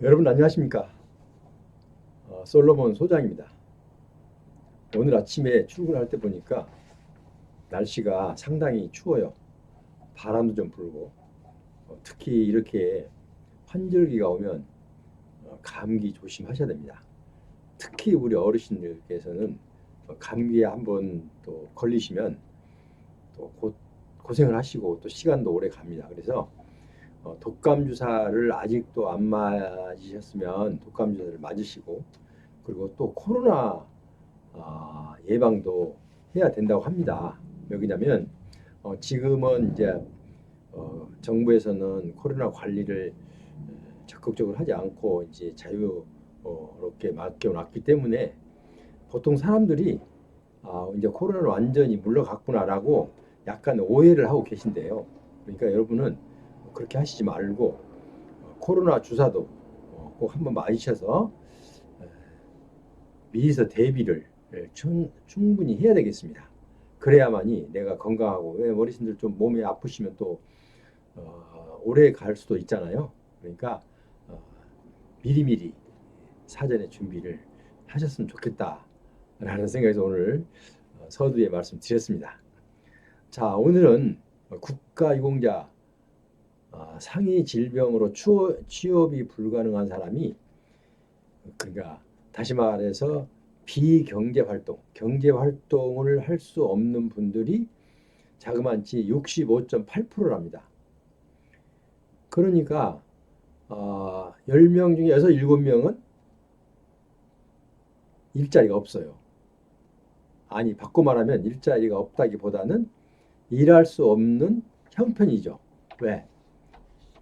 여러분 안녕하십니까? 솔로몬 소장입니다. 오늘 아침에 출근할 때 보니까 날씨가 상당히 추워요. 바람도 좀 불고 특히 이렇게 환절기가 오면 감기 조심하셔야 됩니다. 특히 우리 어르신들께서는 감기에 한번 또 걸리시면 또 고생을 하시고 또 시간도 오래 갑니다. 그래서 독감 주사를 아직도 안 맞으셨으면 독감 주사를 맞으시고, 그리고 또 코로나 예방도 해야 된다고 합니다. 왜냐면 지금은 이제 정부에서는 코로나 관리를 적극적으로 하지 않고 이제 자유롭게 맡겨놨기 때문에 보통 사람들이 이제 코로나를 완전히 물러갔구나라고 약간 오해를 하고 계신데요. 그러니까 여러분은 그렇게 하시지 말고 코로나 주사도 꼭 한번 맞으셔서 미리서 대비를 충분히 해야 되겠습니다. 그래야만이 내가 건강하고, 왜 어르신들 좀 몸이 아프시면 또 오래 갈 수도 있잖아요. 그러니까 어, 미리미리 사전에 준비를 하셨으면 좋겠다라는 생각에서 오늘 서두에 말씀드렸습니다. 자, 오늘은 국가유공자, 상위 질병으로 취업이 불가능한 사람이, 그러니까 다시 말해서 비경제 활동, 경제 활동을 할 수 없는 분들이 자그마치 65.8%랍니다. 그러니까 10명 중에 6, 7명은 일자리가 없어요. 아니, 바꿔 말하면 일자리가 없다기보다는 일할 수 없는 형편이죠. 왜?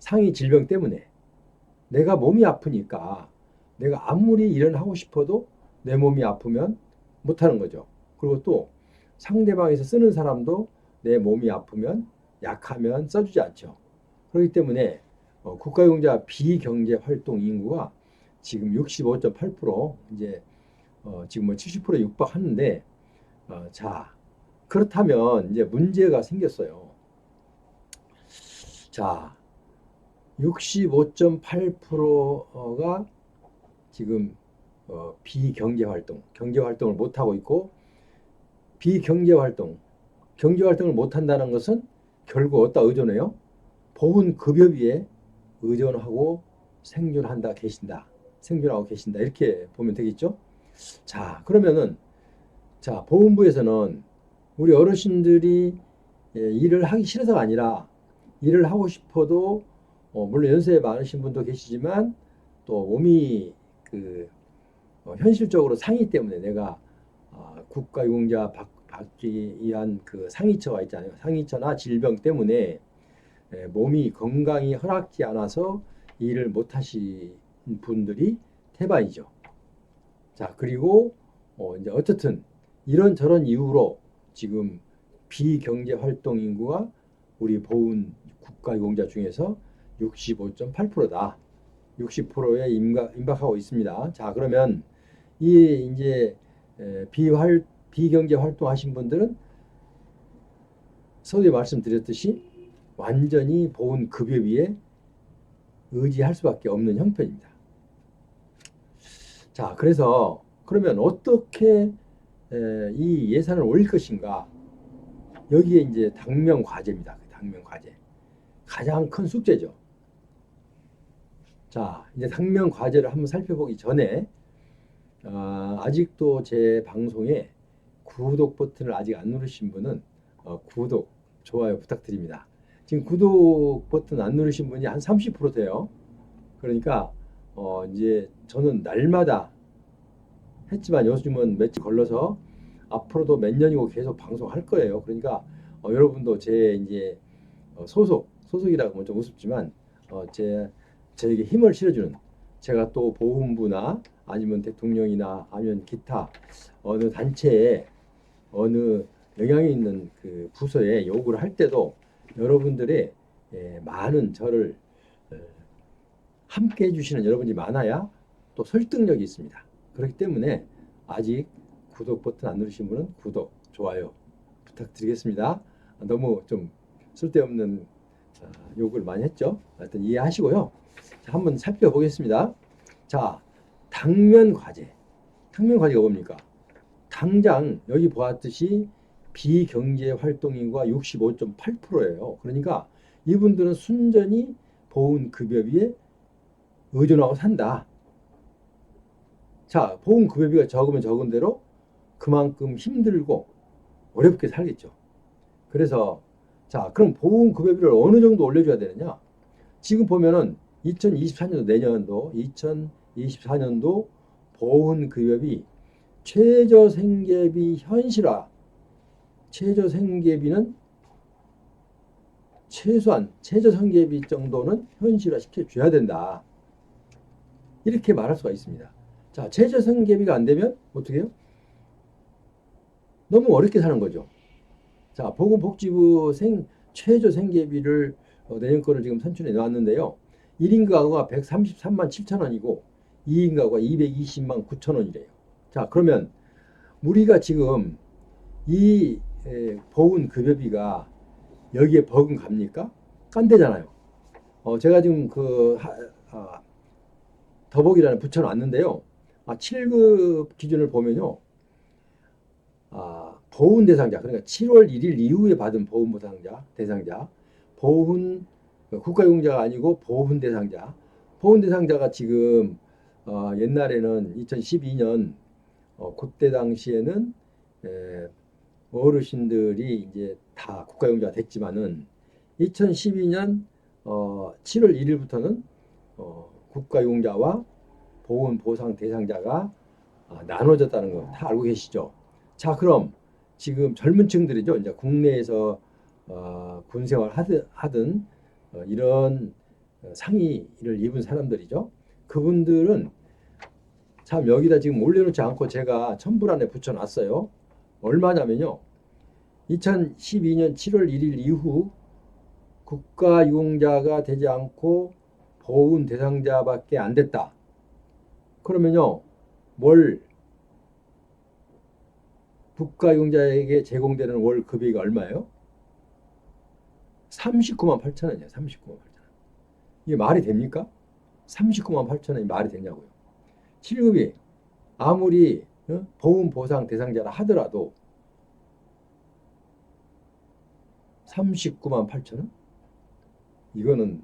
상위 질병 때문에. 내가 몸이 아프니까 내가 아무리 일을 하고 싶어도 내 몸이 아프면 못하는 거죠. 그리고 또 상대방에서 쓰는 사람도 내 몸이 아프면, 약하면 써주지 않죠. 그렇기 때문에 국가용자 비경제 활동 인구가 지금 65.8%, 이제 지금 뭐 70% 육박하는데, 자, 그렇다면 이제 문제가 생겼어요. 자, 65.8%가 지금 비경제 활동, 경제 활동을 못 하고 있고, 비경제 활동, 경제 활동을 못 한다는 것은 결국 어디다 의존해요? 보훈급여비에 의존하고 생존하고 계신다, 이렇게 보면 되겠죠? 자, 그러면은, 자, 보훈부에서는 우리 어르신들이 일을 하기 싫어서가 아니라 일을 하고 싶어도 물론 연세 많으신 분도 계시지만 또 몸이 그 현실적으로 상위 때문에 내가 국가유공자 받기 위한 그 상위처가 있잖아요. 상위처나 질병 때문에 몸이 건강이 허락지 않아서 일을 못 하시는 분들이 태반이죠. 자, 그리고 이제 어쨌든 이런저런 이유로 지금 비경제 활동 인구가 우리 보훈 국가유공자 중에서 65.8%다. 60%에 임박하고 있습니다. 자, 그러면 이 이제 비경제 활동하신 분들은 서두에 말씀드렸듯이 완전히 보훈 급여비에 의지할 수밖에 없는 형편입니다. 자, 그래서 그러면 어떻게 이 예산을 올릴 것인가? 여기에 이제 당면 과제입니다. 당면 과제. 가장 큰 숙제죠. 자, 이제 당면 과제를 한번 살펴보기 전에 아직도 제 방송에 구독 버튼을 아직 안 누르신 분은 구독, 좋아요 부탁드립니다. 지금 구독 버튼 안 누르신 분이 한 30% 돼요. 그러니까 이제 저는 날마다 했지만 요즘은 며칠 걸러서 앞으로도 몇 년이고 계속 방송할 거예요. 그러니까 여러분도 제 이제 소속이라고 하면 좀 우습지만 저에게 힘을 실어주는, 제가 또 보훈부나 아니면 대통령이나 아니면 기타 어느 단체에 어느 영향이 있는 그 부서에 요구를 할 때도 여러분들의 많은 저를 함께 해주시는 여러분이 많아야 또 설득력이 있습니다. 그렇기 때문에 아직 구독 버튼 안 누르신 분은 구독, 좋아요 부탁드리겠습니다. 너무 좀 쓸데없는 요구를 많이 했죠. 하여튼 이해하시고요. 자, 한번 살펴보겠습니다. 자, 당면 과제. 당면 과제가 뭡니까? 당장 여기 보았듯이 비경제 활동인구가 65.8%예요. 그러니까 이분들은 순전히 보훈급여비에 의존하고 산다. 자, 보훈급여비가 적으면 적은 대로 그만큼 힘들고 어렵게 살겠죠. 그래서 자, 그럼 보훈급여비를 어느 정도 올려줘야 되느냐? 지금 보면은 2024년도 내년도 2024년도 보훈급여비 최저생계비 현실화. 최저생계비는 최소한 최저생계비 정도는 현실화 시켜줘야 된다. 이렇게 말할 수가 있습니다. 자, 최저생계비가 안 되면 어떻게 해요? 너무 어렵게 사는 거죠. 자, 보건복지부 최저생계비를 내년 거를 지금 산출해 놨는데요. 1인 가구가 133만 7천 원이고 2인 가구가 220만 9천 원이래요. 자, 그러면 우리가 지금 이 보훈급여비가 여기에 버금갑니까? 깐대잖아요. 제가 지금 더보기란에 붙여놨는데요. 7급 기준을 보면요. 보훈 대상자, 그러니까 7월 1일 이후에 받은 보훈 대상자, 보훈 국가용자가 아니고 보훈 대상자. 보훈 대상자가 지금 옛날에는 2012년 그때 당시에는 어르신들이 이제 다 국가용자가 됐지만은 2012년 7월 1일부터는 국가용자와 보훈 보상 대상자가 나눠졌다는 거 다 알고 계시죠? 자, 그럼 지금 젊은 층들이죠. 이제 국내에서 군 생활 하든 이런 상의를 입은 사람들이죠. 그분들은 참 여기다 지금 올려놓지 않고 제가 첨부란에 붙여놨어요. 얼마냐면요. 2012년 7월 1일 이후 국가유공자가 되지 않고 보훈 대상자밖에 안 됐다. 그러면요. 월 국가유공자에게 제공되는 월 급여가 얼마예요? 39만 8천 원이에요. 39만 8천 원. 이게 말이 됩니까? 39만 8천 원이 말이 되냐고요. 7급이 아무리 보훈 보상 대상자라 하더라도 39만 8천 원? 이거는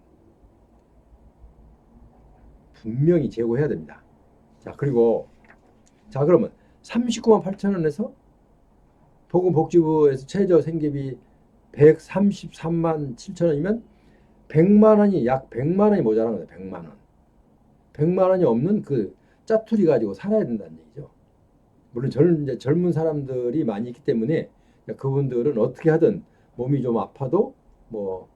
분명히 제고해야 됩니다. 자, 그리고 자, 그러면 39만 8천 원에서 보건복지부에서 최저생계비 133만 7천 원이면 100만 원이 약 100만 원이 모자란 거예요. 100만 원. 100만 원이 없는 그 짜투리 가지고 살아야 된다는 얘기죠. 물론 젊은 사람들이 많이 있기 때문에 그분들은 어떻게 하든 몸이 좀 아파도 뭐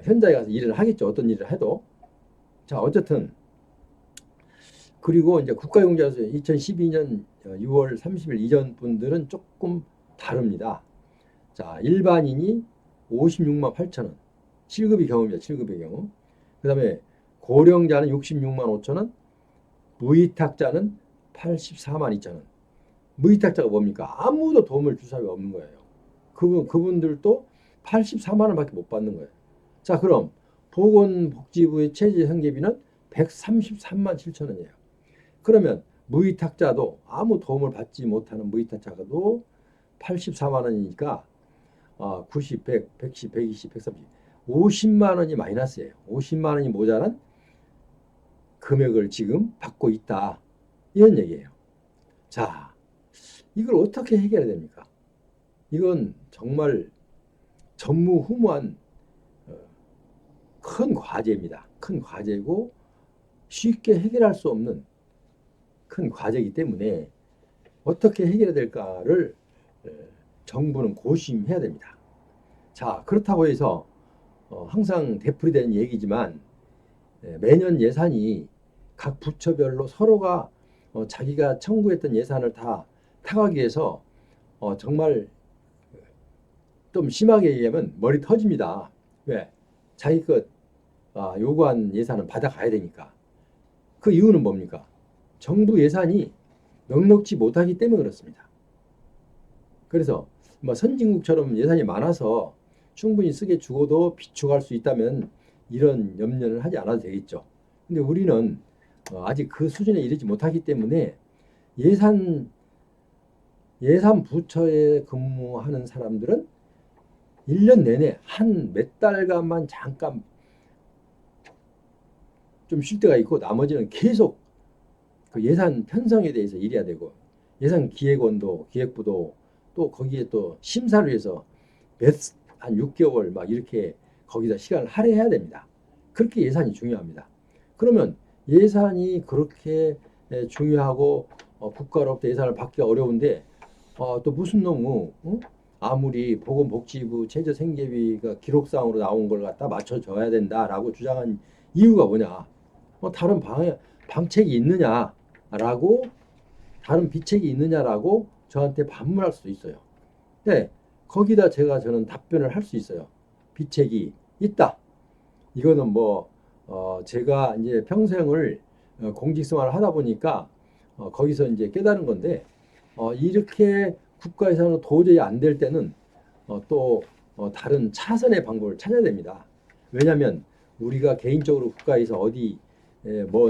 현장에 가서 일을 하겠죠. 어떤 일을 해도. 자, 어쨌든 그리고 이제 국가용자에서 2012년 6월 30일 이전 분들은 조금 다릅니다. 자, 일반인이 56만 8천 원. 7급의 경우입니다. 7급의 경우. 그 다음에 고령자는 66만 5천 원. 무위탁자는 84만 2천 원. 무위탁자가 뭡니까? 아무도 도움을 줄 사람이 없는 거예요. 그분들도 84만 원밖에 못 받는 거예요. 자, 그럼 보건복지부의 최저생계비는 133만 7천 원이에요. 그러면 무위탁자도 아무 도움을 받지 못하는 무위탁자도 84만 원이니까 90, 100, 110, 120, 130, 50만 원이 마이너스예요. 50만 원이 모자란 금액을 지금 받고 있다. 이런 얘기예요. 자, 이걸 어떻게 해결해야 됩니까? 이건 정말 전무후무한 큰 과제입니다. 큰 과제고 쉽게 해결할 수 없는 큰 과제이기 때문에 어떻게 해결해야 될까를 정부는 고심해야 됩니다. 자, 그렇다고 해서 항상 되풀이되는 얘기지만 매년 예산이 각 부처별로 서로가 자기가 청구했던 예산을 다 타가기 위해서 정말 좀 심하게 얘기하면 머리 터집니다. 왜? 자기 것 요구한 예산은 받아가야 되니까. 그 이유는 뭡니까? 정부 예산이 넉넉지 못하기 때문에 그렇습니다. 그래서 뭐 선진국처럼 예산이 많아서 충분히 쓰게 주고도 비축할 수 있다면 이런 염려를 하지 않아도 되겠죠. 근데 우리는 아직 그 수준에 이르지 못하기 때문에 예산 부처에 근무하는 사람들은 1년 내내 한 몇 달간만 잠깐 좀 쉴 때가 있고 나머지는 계속 그 예산 편성에 대해서 일해야 되고 예산 기획원도 기획부도 또 거기에 또 심사를 위해서 한 6개월 막 이렇게 거기다 시간을 할애해야 됩니다. 그렇게 예산이 중요합니다. 그러면 예산이 그렇게 중요하고 국가로부터 예산을 받기가 어려운데 또 무슨 놈의 아무리 보건복지부 최저생계비가 기록상으로 나온 걸 갖다 맞춰줘야 된다라고 주장한 이유가 뭐냐? 다른 방책이 있느냐라고 다른 비책이 있느냐라고 저한테 반문할 수도 있어요. 네, 거기다 저는 답변을 할 수 있어요. 비책이 있다. 이거는 제가 이제 평생을 공직 생활을 하다 보니까 거기서 이제 깨달은 건데 이렇게 국가 예산으로 도저히 안 될 때는 또 다른 차선의 방법을 찾아야 됩니다. 왜냐하면 우리가 개인적으로 국가에서 어디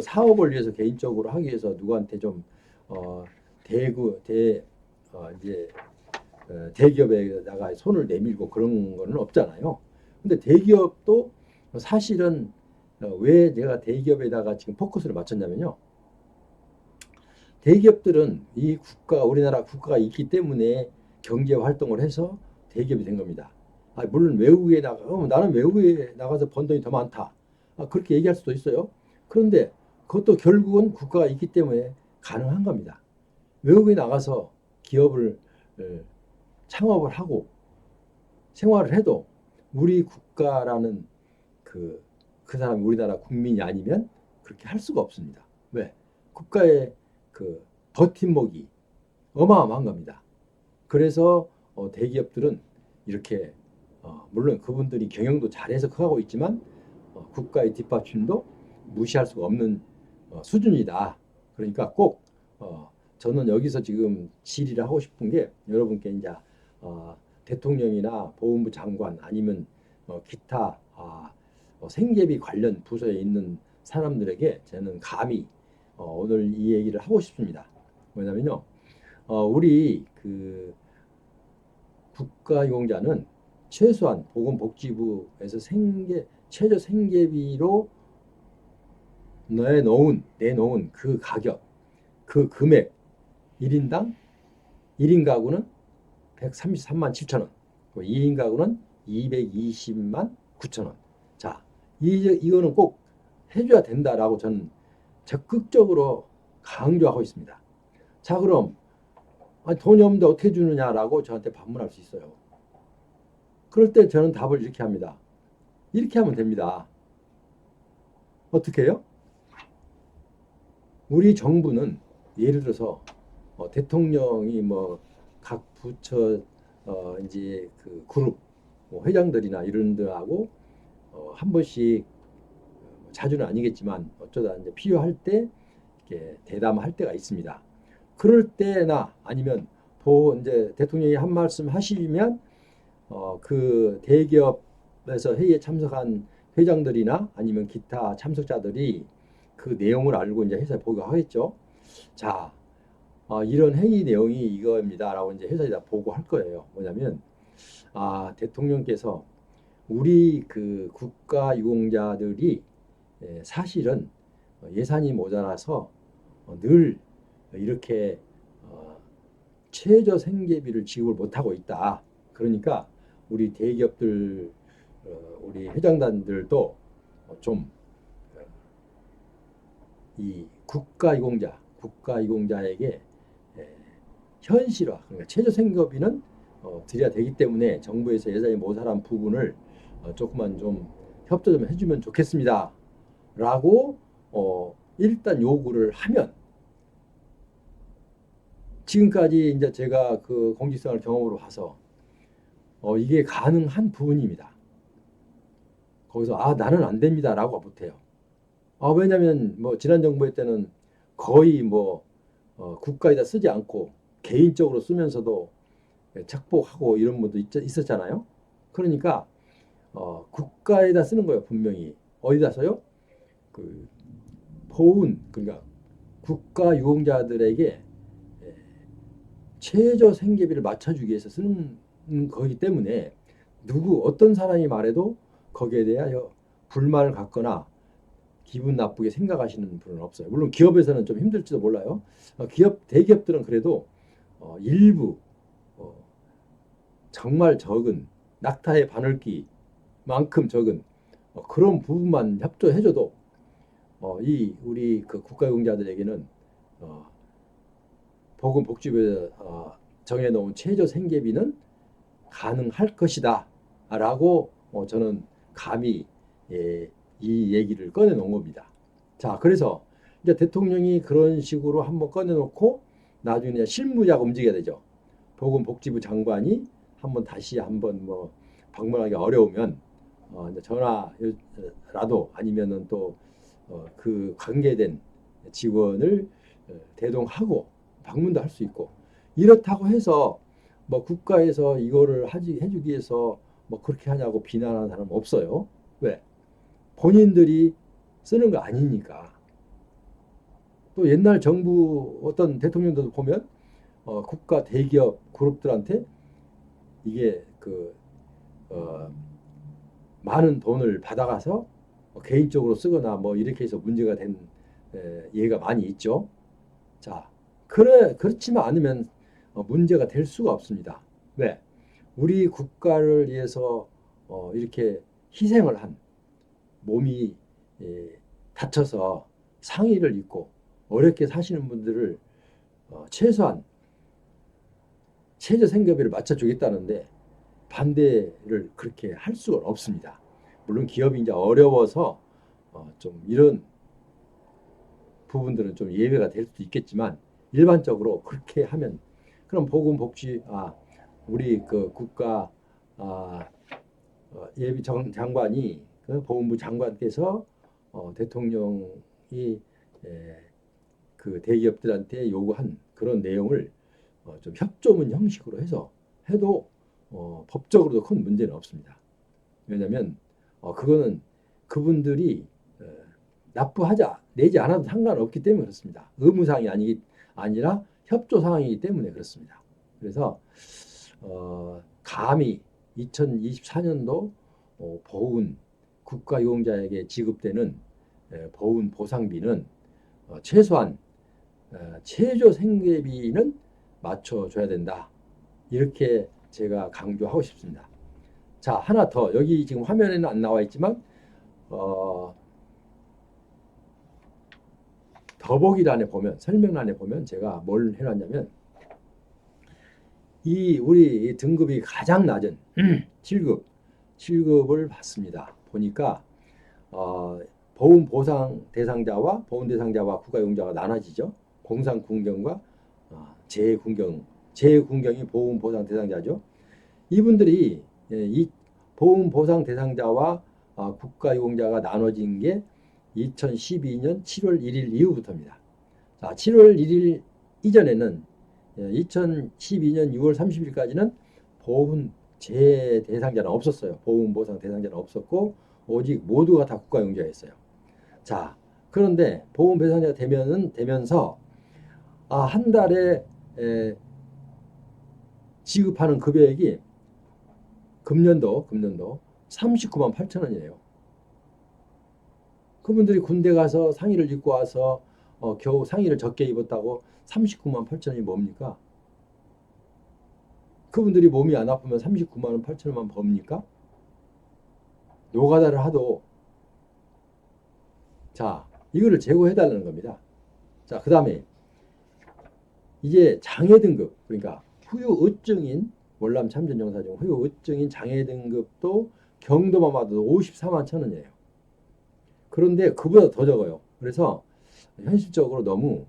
사업을 위해서 개인적으로 하기 위해서 누구한테 좀 이제 대기업에다가 손을 내밀고 그런 거는 없잖아요. 근데 대기업도 사실은 왜 제가 대기업에다가 지금 포커스를 맞췄냐면요. 대기업들은 우리나라 국가가 있기 때문에 경제 활동을 해서 대기업이 된 겁니다. 물론 외국에 나는 외국에 나가서 번 돈이 더 많다. 그렇게 얘기할 수도 있어요. 그런데 그것도 결국은 국가가 있기 때문에 가능한 겁니다. 외국에 나가서 기업을 창업을 하고 생활을 해도 우리 국가라는 그 사람이 우리나라 국민이 아니면 그렇게 할 수가 없습니다. 왜? 국가의 그 버팀목이 어마어마한 겁니다. 그래서 대기업들은 이렇게 물론 그분들이 경영도 잘해서 커가고 있지만 국가의 뒷받침도 무시할 수가 없는 수준이다. 그러니까 꼭 저는 여기서 지금 질의를 하고 싶은 게 여러분께 이제 대통령이나 보훈부 장관 아니면 기타 생계비 관련 부서에 있는 사람들에게 저는 감히 오늘 이 얘기를 하고 싶습니다. 뭐냐면요, 우리 그 국가유공자는 최소한 보건복지부에서 최저 생계비로 내놓은 그 가격, 그 금액 1인당 1인 가구는 133만 7천 원, 2인 가구는 220만 9천 원. 자, 이거는 꼭 해줘야 된다라고 저는 적극적으로 강조하고 있습니다. 자, 그럼 돈이 없는데 어떻게 주느냐라고 저한테 반문할 수 있어요. 그럴 때 저는 답을 이렇게 합니다. 이렇게 하면 됩니다. 어떻게 해요? 우리 정부는 예를 들어서 대통령이 각 부처 이제 그 그룹 회장들이나 이런 데하고 한 번씩 자주는 아니겠지만 어쩌다 이제 필요할 때 이렇게 대담할 때가 있습니다. 그럴 때나 아니면 이제 대통령이 한 말씀 하시면 그 대기업에서 회의에 참석한 회장들이나 아니면 기타 참석자들이 그 내용을 알고 이제 회사에 보고하겠죠. 자, 이런 회의 내용이 이거입니다라고 이제 회사에다 보고할 거예요. 뭐냐면 대통령께서 우리 그 국가 유공자들이 사실은 예산이 모자라서 늘 이렇게 최저 생계비를 지급을 못하고 있다. 그러니까 우리 대기업들, 우리 회장단들도 좀 이 국가유공자에게 현실화, 그러니까 최저 생계비는 드려야 되기 때문에 정부에서 예산이 모자란 부분을 조금만 좀 협조 좀 해주면 좋겠습니다. 라고 일단 요구를 하면 지금까지 이제 제가 그 공직생활 경험으로 봐서 이게 가능한 부분입니다. 거기서 나는 안 됩니다라고 못해요. 왜냐하면 지난 정부 때는 거의 국가에다 쓰지 않고 개인적으로 쓰면서도 착복하고 이런 분도 있었잖아요. 그러니까 국가에다 쓰는 거예요. 분명히 어디다 써요? 그 보훈 그러니까 국가 유공자들에게 최저 생계비를 맞춰주기 위해서 쓰는 거기 때문에 누구 어떤 사람이 말해도 거기에 대하여 불만을 갖거나 기분 나쁘게 생각하시는 분은 없어요. 물론 기업에서는 좀 힘들지도 몰라요. 대기업들은 그래도 일부 정말 적은 낙타의 바늘기만큼 적은 그런 부분만 협조해줘도 이 우리 그 국가유공자들에게는 보건복지부에서 정해놓은 최저 생계비는 가능할 것이다 라고 저는 감히 이 얘기를 꺼내놓은 겁니다. 자, 그래서 이제 대통령이 그런 식으로 한번 꺼내놓고 나중에 실무자가 움직여야 되죠. 보건복지부 장관이 다시 한번 뭐 방문하기 어려우면 이제 전화라도 아니면은 또 그 관계된 직원을 대동하고 방문도 할 수 있고 이렇다고 해서 뭐 국가에서 이거를 해주기 위해서 뭐 그렇게 하냐고 비난하는 사람은 없어요. 왜? 본인들이 쓰는 거 아니니까. 또 옛날 정부 어떤 대통령들도 보면 국가 대기업 그룹들한테 이게 많은 돈을 받아가서 개인적으로 쓰거나 뭐 이렇게 해서 문제가 된 예가 많이 있죠. 자, 그렇지만 않으면 문제가 될 수가 없습니다. 왜? 우리 국가를 위해서 이렇게 희생을 한 몸이 다쳐서 상의를 입고 어렵게 사시는 분들을 최소한 최저 생계비를 맞춰주겠다는데 반대를 그렇게 할 수가 없습니다. 물론 기업이 이제 어려워서 좀 이런 부분들은 좀 예외가 될 수도 있겠지만 일반적으로 그렇게 하면 그럼 보건복지 우리 그 국가 예비 장관이 그 보건부 장관께서 대통령이 그 대기업들한테 요구한 그런 내용을 좀 협조문 형식으로 해서 해도 법적으로도 큰 문제는 없습니다. 왜냐하면 그거는 그분들이 내지 않아도 상관없기 때문에 그렇습니다. 의무사항이 아니라 협조사항이기 때문에 그렇습니다. 그래서 감히 2024년도 보훈 국가유공자에게 지급되는 보훈 보상비는 최소한 최저 생계비는 맞춰줘야 된다. 이렇게 제가 강조하고 싶습니다. 자, 하나 더. 여기 지금 화면에는 안 나와 있지만 더보기란에 보면 설명란에 보면 제가 뭘 해놨냐면 우리 등급이 가장 낮은 7급을 받습니다. 보니까 보훈 보상 대상자와 보훈 대상자와 국가유공자가 나눠지죠. 공상군경과 재군경이 보훈 보상 대상자죠. 이분들이 이 보훈 보상 대상자와 국가유공자가 나눠진 게 2012년 7월 1일 이후부터입니다. 자, 7월 1일 이전에는 2012년 6월 30일까지는 보훈 대상자는 없었어요. 보훈 보상 대상자는 없었고 오직 모두가 다 국가유공자였어요. 자, 그런데 보훈 대상자가 되면서 한 달에 지급하는 급여액이 금년도 39만 8천 원이에요. 그분들이 군대 가서 상의를 입고 와서 겨우 상의를 적게 입었다고 39만 8천 원이 뭡니까? 그분들이 몸이 안 아프면 39만 8천 원만 법니까? 노가다를 하도 자, 이거를 제고해달라는 겁니다. 자, 그 다음에 이제 장애 등급 그러니까 후유의증인 월남 참전용사 중 후유의증인 장애 등급도 경도만 봐도 54만 천 원이에요. 그런데 그보다 더 적어요. 그래서 현실적으로 너무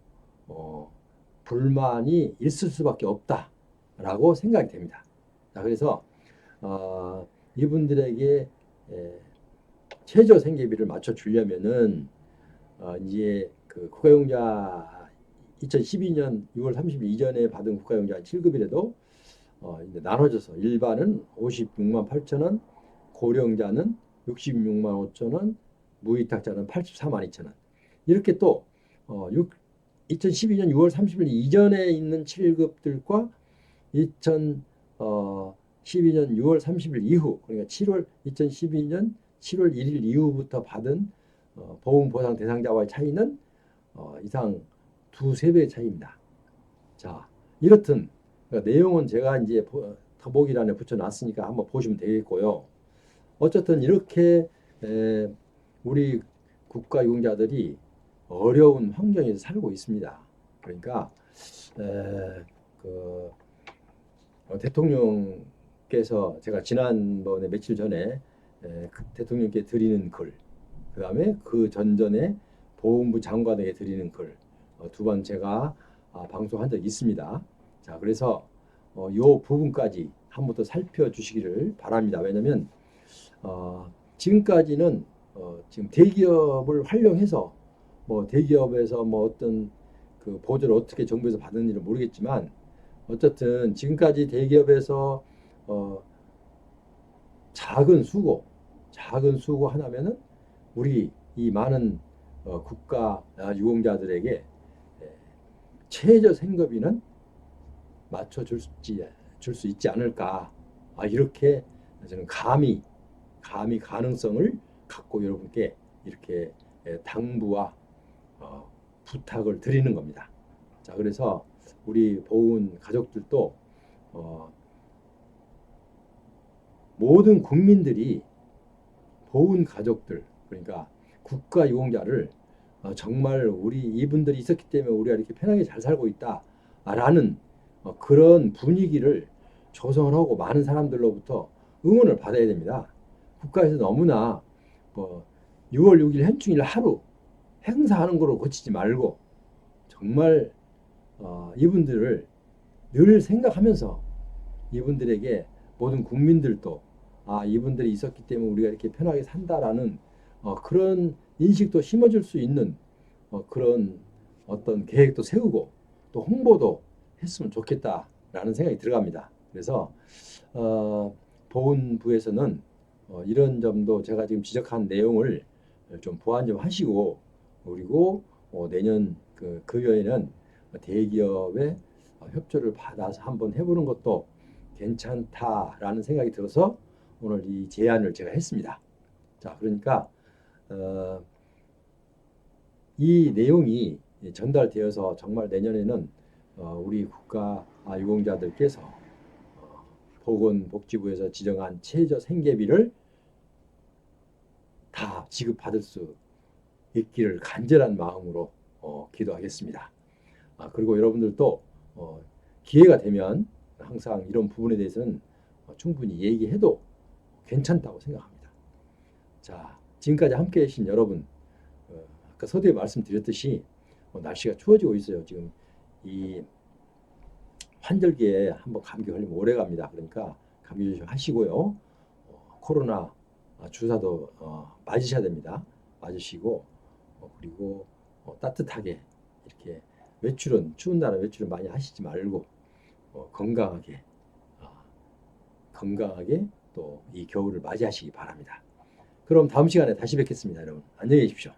불만이 있을 수밖에 없다라고 생각이 됩니다. 자, 그래서 이분들에게 최저 생계비를 맞춰 주려면은 이제 그 국가유공자 2012년 6월 30일 이전에 받은 국가유공자 7급이라도 이제 나눠져서 일반은 56만 8천 원, 고령자는 66만 5천 원, 무위탁자는 84만 2천 원. 이렇게 또 2012년 6월 30일 이전에 있는 7급들과 2012년 6월 30일 이후, 그러니까 2012년 7월 1일 이후부터 받은 보험 보상 대상자와의 차이는 이상 두세 배의 차이입니다. 자, 이렇든 그러니까 내용은 제가 이제 더보기란에 붙여놨으니까 한번 보시면 되겠고요. 어쨌든 이렇게 우리 국가유공자들이 어려운 환경에서 살고 있습니다. 그러니까 대통령께서 제가 지난번에 며칠 전에 대통령께 드리는 글, 그 다음에 그 전전에 보훈부 장관에게 드리는 글, 두 번 제가 방송한 적이 있습니다. 자, 그래서 이 부분까지 한 번 더 살펴주시기를 바랍니다. 왜냐하면 지금까지는 지금 대기업을 활용해서 뭐 대기업에서 뭐 어떤 그 보조를 어떻게 정부에서 받는지를 모르겠지만 어쨌든 지금까지 대기업에서 작은 수고 하나면은 우리 이 많은 국가 유공자들에게 최저 생계비는 맞춰 줄 수 있지 않을까, 이렇게 저는 감히 가능성을 갖고 여러분께 이렇게 당부와 부탁을 드리는 겁니다. 자, 그래서 우리 보훈 가족들도 모든 국민들이 보훈 가족들, 그러니까 국가 유공자를 정말 우리 이분들이 있었기 때문에 우리가 이렇게 편하게 잘 살고 있다라는 그런 분위기를 조성을 하고 많은 사람들로부터 응원을 받아야 됩니다. 국가에서 너무나 6월 6일 현충일 하루 행사하는 거로 고치지 말고 정말 이분들을 늘 생각하면서 이분들에게 모든 국민들도 이분들이 있었기 때문에 우리가 이렇게 편하게 산다라는 그런 인식도 심어줄 수 있는 그런 어떤 계획도 세우고 또 홍보도 했으면 좋겠다라는 생각이 들어갑니다. 그래서 보훈부에서는 이런 점도 제가 지금 지적한 내용을 좀 보완 좀 하시고, 그리고 내년 그 여에는 대기업의 협조를 받아서 한번 해보는 것도 괜찮다라는 생각이 들어서 오늘 이 제안을 제가 했습니다. 자, 그러니까 이 내용이 전달되어서 정말 내년에는 우리 국가 유공자들께서 보건복지부에서 지정한 최저 생계비를 다 지급받을 수 있기를 간절한 마음으로 기도하겠습니다. 그리고 여러분들도 기회가 되면 항상 이런 부분에 대해서는 충분히 얘기해도 괜찮다고 생각합니다. 자, 지금까지 함께해 주신 여러분, 아까 서두에 말씀드렸듯이 날씨가 추워지고 있어요. 지금 이 환절기에 한번 감기 걸리면 오래 갑니다. 그러니까 감기 조심하시고요. 코로나 주사도 맞으셔야 됩니다. 맞으시고 그리고 따뜻하게 이렇게 외출은 추운 날에 외출은 많이 하시지 말고 건강하게 또 이 겨울을 맞이하시기 바랍니다. 그럼 다음 시간에 다시 뵙겠습니다. 여러분 안녕히 계십시오.